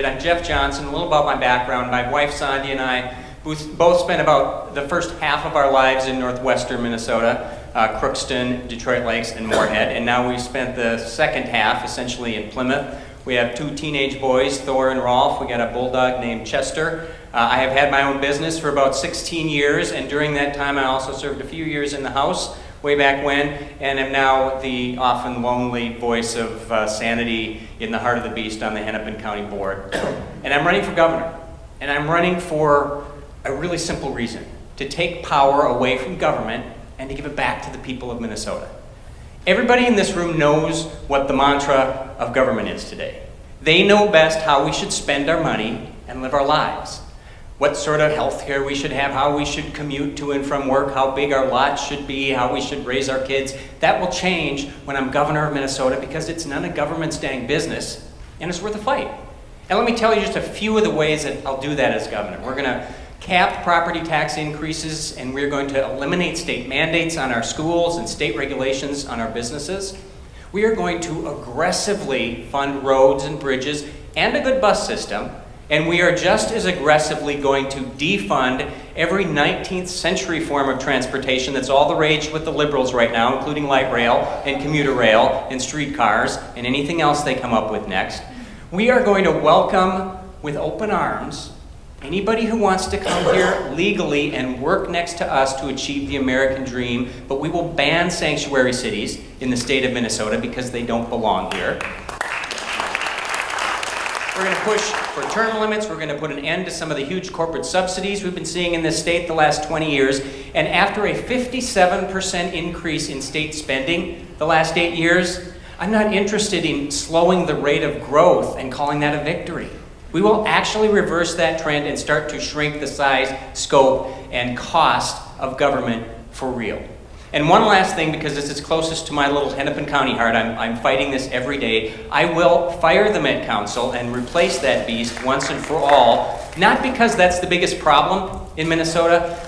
I'm Jeff Johnson. A little about my background. My wife Sandy and I both spent about the first half of our lives in northwestern Minnesota, Crookston, Detroit Lakes, and Moorhead. And now we've spent the second half essentially in Plymouth. We have two teenage boys, Thor and Rolf. We got a bulldog named Chester. I have had my own business for about 16 years, and during that time I also served a few years in the House, way back when, and am now the often lonely voice of sanity in the heart of the beast on the Hennepin County Board. And I'm running for governor, and I'm running for a really simple reason: to take power away from government and to give it back to the people of Minnesota. Everybody in this room knows what the mantra of government is today. They know best how we should spend our money and live our lives. What sort of health care we should have, how we should commute to and from work, how big our lots should be, how we should raise our kids. That will change when I'm governor of Minnesota, because it's none of government's dang business, and it's worth a fight. And let me tell you just a few of the ways that I'll do that as governor. We're going to cap property tax increases, and we're going to eliminate state mandates on our schools and state regulations on our businesses. We are going to aggressively fund roads and bridges and a good bus system. And we are just as aggressively going to defund every 19th century form of transportation that's all the rage with the liberals right now, including light rail and commuter rail and streetcars and anything else they come up with next. We are going to welcome with open arms anybody who wants to come here legally and work next to us to achieve the American dream, but we will ban sanctuary cities in the state of Minnesota because they don't belong here. We're going to push for term limits. We're going to put an end to some of the huge corporate subsidies we've been seeing in this state the last 20 years. And after a 57% increase in state spending the last 8 years, I'm not interested in slowing the rate of growth and calling that a victory. We will actually reverse that trend and start to shrink the size, scope, and cost of government for real. And one last thing, because this is closest to my little Hennepin County heart, I'm fighting this every day. I will fire the Met Council and replace that beast once and for all, not because that's the biggest problem in Minnesota,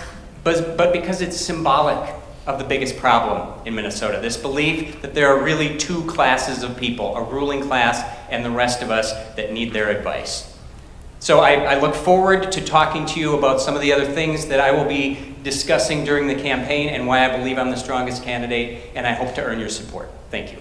but because it's symbolic of the biggest problem in Minnesota. This belief that there are really two classes of people, a ruling class and the rest of us that need their advice. So I look forward to talking to you about some of the other things that I will be discussing during the campaign and why I believe I'm the strongest candidate, and I hope to earn your support. Thank you.